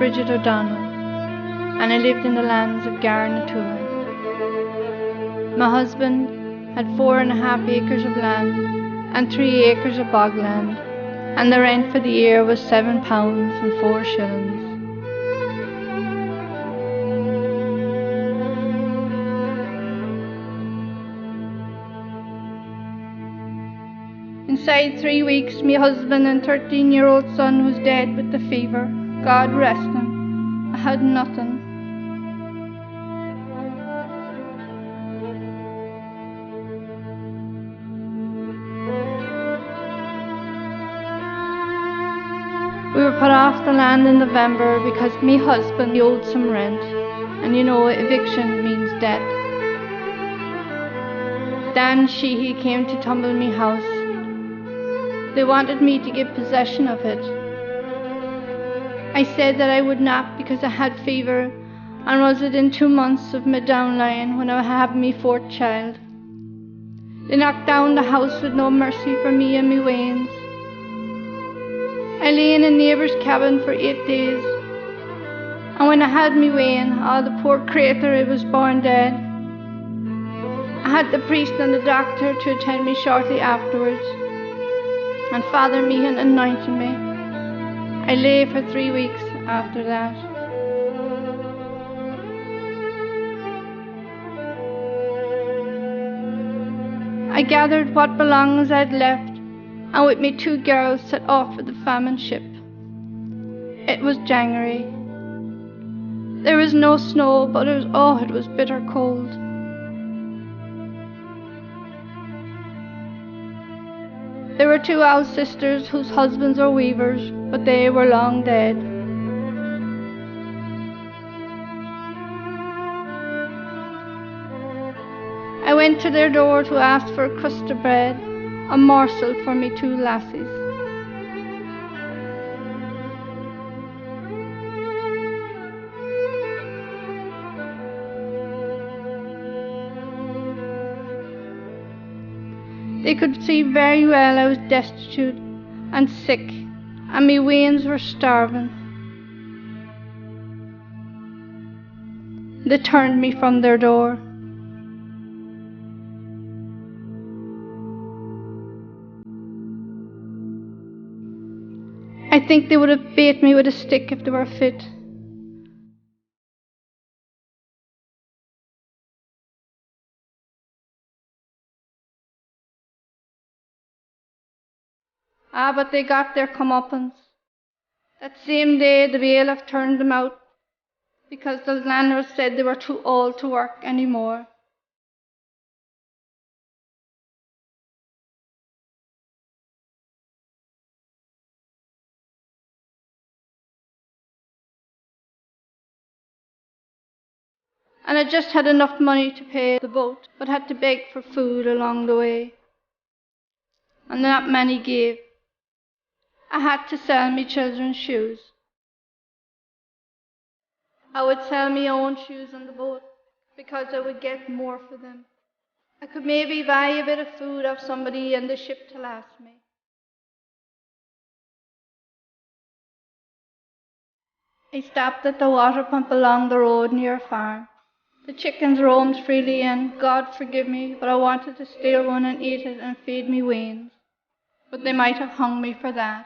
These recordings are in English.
Bridget O Donnell, and I lived in the lands of Garnatula. My husband had 4.5 acres of land and 3 acres of bogland, and the rent for the year was £7.04. Inside 3 weeks, my husband and 13-year-old son was dead with the fever. God rest him. I had nothing. We were put off the land in November because me husband owed some rent, and you know eviction means death. Dan Sheehy came to tumble me house. They wanted me to give possession of it. I said that I would not because I had fever and was within 2 months of me downlying when I had me 4th child. They knocked down the house with no mercy for me and me wains. I lay in a neighbour's cabin for 8 days, and when I had me wean, the poor creature, it was born dead. I had the priest and the doctor to attend me shortly afterwards, and Father Meehan anointed me. I lay for 3 weeks after that. I gathered what belongings I'd left, and with me 2 girls set off for the Famine ship. It was January. There was no snow, but it was bitter cold. There were 2 old sisters whose husbands were weavers, but they were long dead. I went to their door to ask for a crust of bread, a morsel for me 2 lassies. They could see very well I was destitute and sick, and me wains were starving. They turned me from their door. I think they would have bait me with a stick if they were fit. But they got their comeuppance. That same day the bailiff turned them out because the landlord said they were too old to work anymore. And I just had enough money to pay the boat, but had to beg for food along the way. And not many gave. I had to sell me children's shoes. I would sell me own shoes on the boat because I would get more for them. I could maybe buy a bit of food off somebody in the ship to last me. I stopped at the water pump along the road near a farm. The chickens roamed freely, and God forgive me, but I wanted to steal one and eat it and feed me wains. But they might have hung me for that.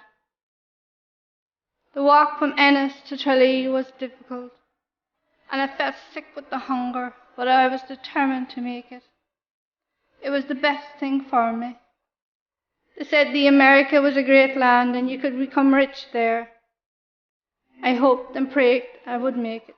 The walk from Ennis to Tralee was difficult, and I felt sick with the hunger, but I was determined to make it. It was the best thing for me. They said the America was a great land and you could become rich there. I hoped and prayed I would make it.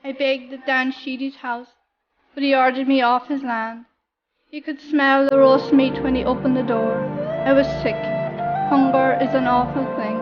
I begged at Dan Sheedy's house, but he ordered me off his land. He could smell the roast meat when he opened the door. I was sick. Hunger is an awful thing.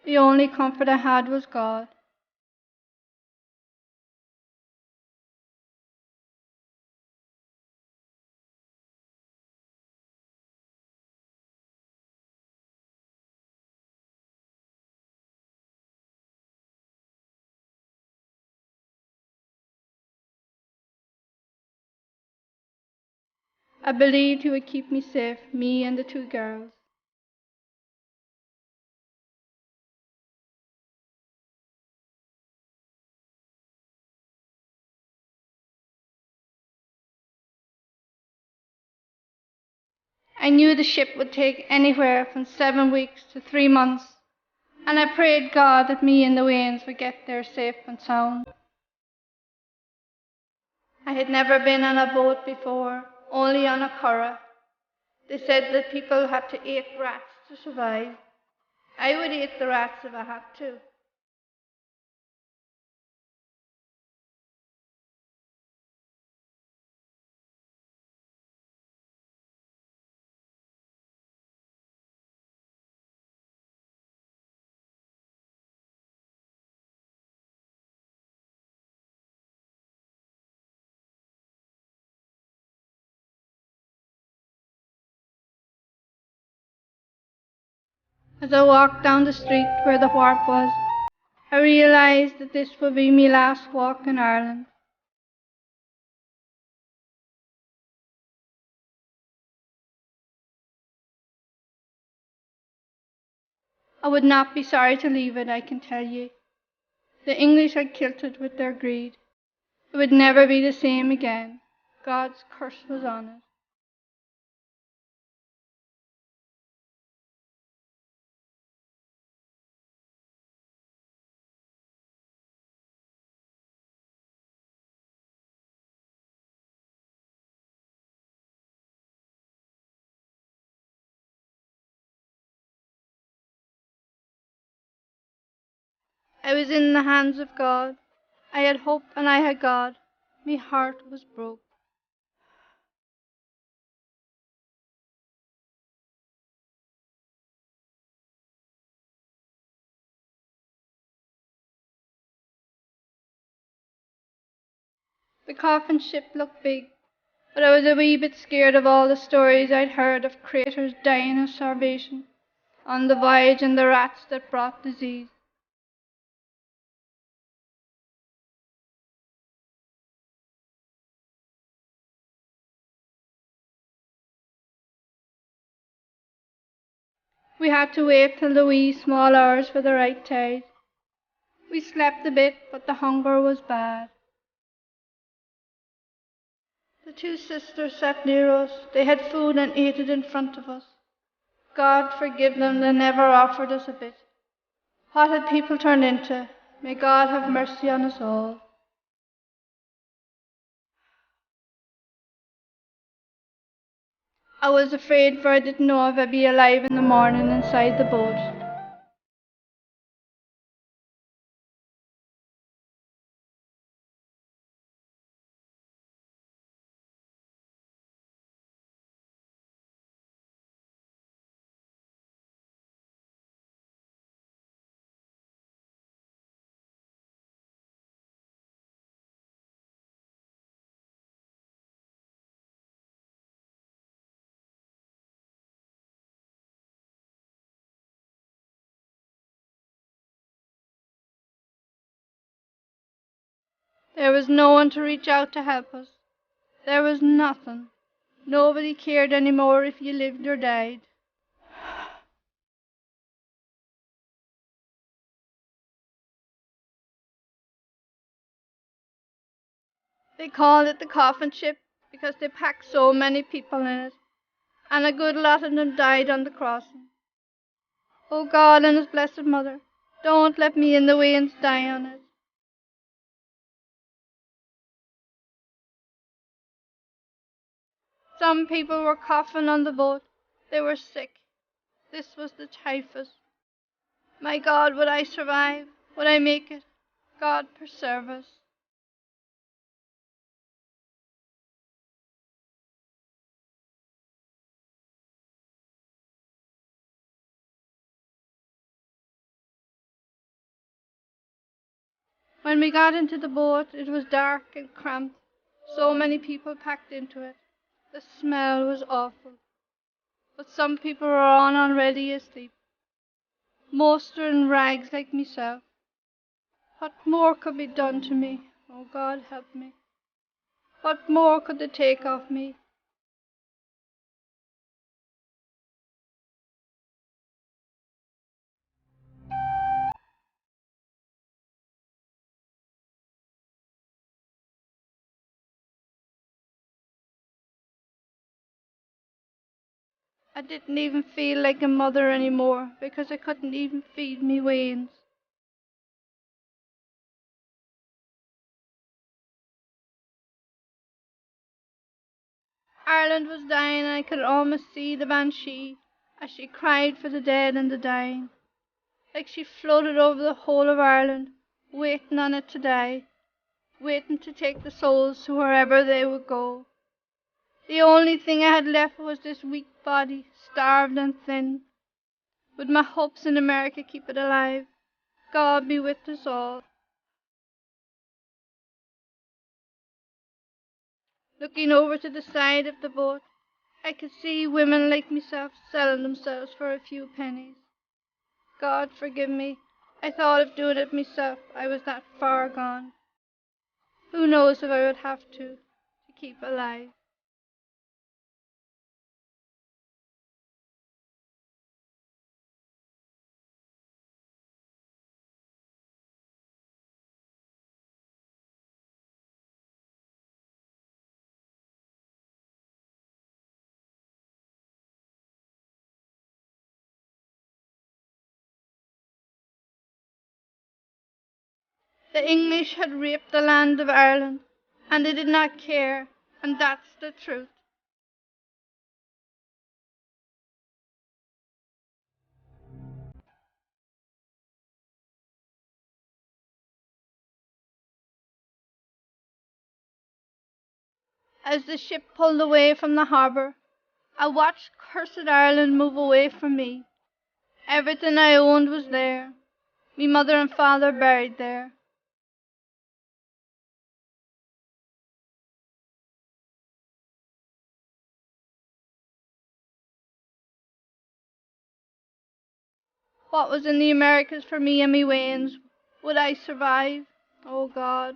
The only comfort I had was God. I believed He would keep me safe, me and the two girls. I knew the ship would take anywhere from 7 weeks to 3 months, and I prayed God that me and the Waynes would get there safe and sound. I had never been on a boat before, only on a curragh. They said that people had to eat rats to survive. I would eat the rats if I had to. As I walked down the street where the wharf was, I realised that this would be my last walk in Ireland. I would not be sorry to leave it, I can tell you. The English had killed it with their greed. It would never be the same again. God's curse was on it. I was in the hands of God. I had hope and I had God. My heart was broke. The coffin ship looked big, but I was a wee bit scared of all the stories I'd heard of craters dying of starvation, on the voyage and the rats that brought disease. We had to wait till the wee small hours for the right tide. We slept a bit, but the hunger was bad. The two sisters sat near us. They had food and ate it in front of us. God forgive them, they never offered us a bit. What had people turned into? May God have mercy on us all. I was afraid, for I didn't know if I'd be alive in the morning inside the boat. There was no one to reach out to help us. There was nothing. Nobody cared any more if you lived or died. They called it the coffin ship because they packed so many people in it, and a good lot of them died on the crossing. Oh God and His Blessed Mother, don't let me and the Waynes die on it. Some people were coughing on the boat. They were sick. This was the typhus. My God, would I survive? Would I make it? God preserve us. When we got into the boat, it was dark and cramped, so many people packed into it. The smell was awful, but some people were on already asleep. Most were in rags like myself. What more could be done to me? Oh, God help me. What more could they take of me? I didn't even feel like a mother anymore because I couldn't even feed me weans. Ireland was dying, and I could almost see the banshee as she cried for the dead and the dying, like she floated over the whole of Ireland, waiting on it to die, waiting to take the souls to wherever they would go. The only thing I had left was this weak body, starved and thin. Would my hopes in America keep it alive? God be with us all. Looking over to the side of the boat, I could see women like myself selling themselves for a few pennies. God forgive me. I thought of doing it myself. I was that far gone. Who knows if I would have to keep alive. The English had raped the land of Ireland, and they did not care, and that's the truth. As the ship pulled away from the harbour, I watched cursed Ireland move away from me. Everything I owned was there, me mother and father buried there. What was in the Americas for me and me wains? Would I survive? Oh God.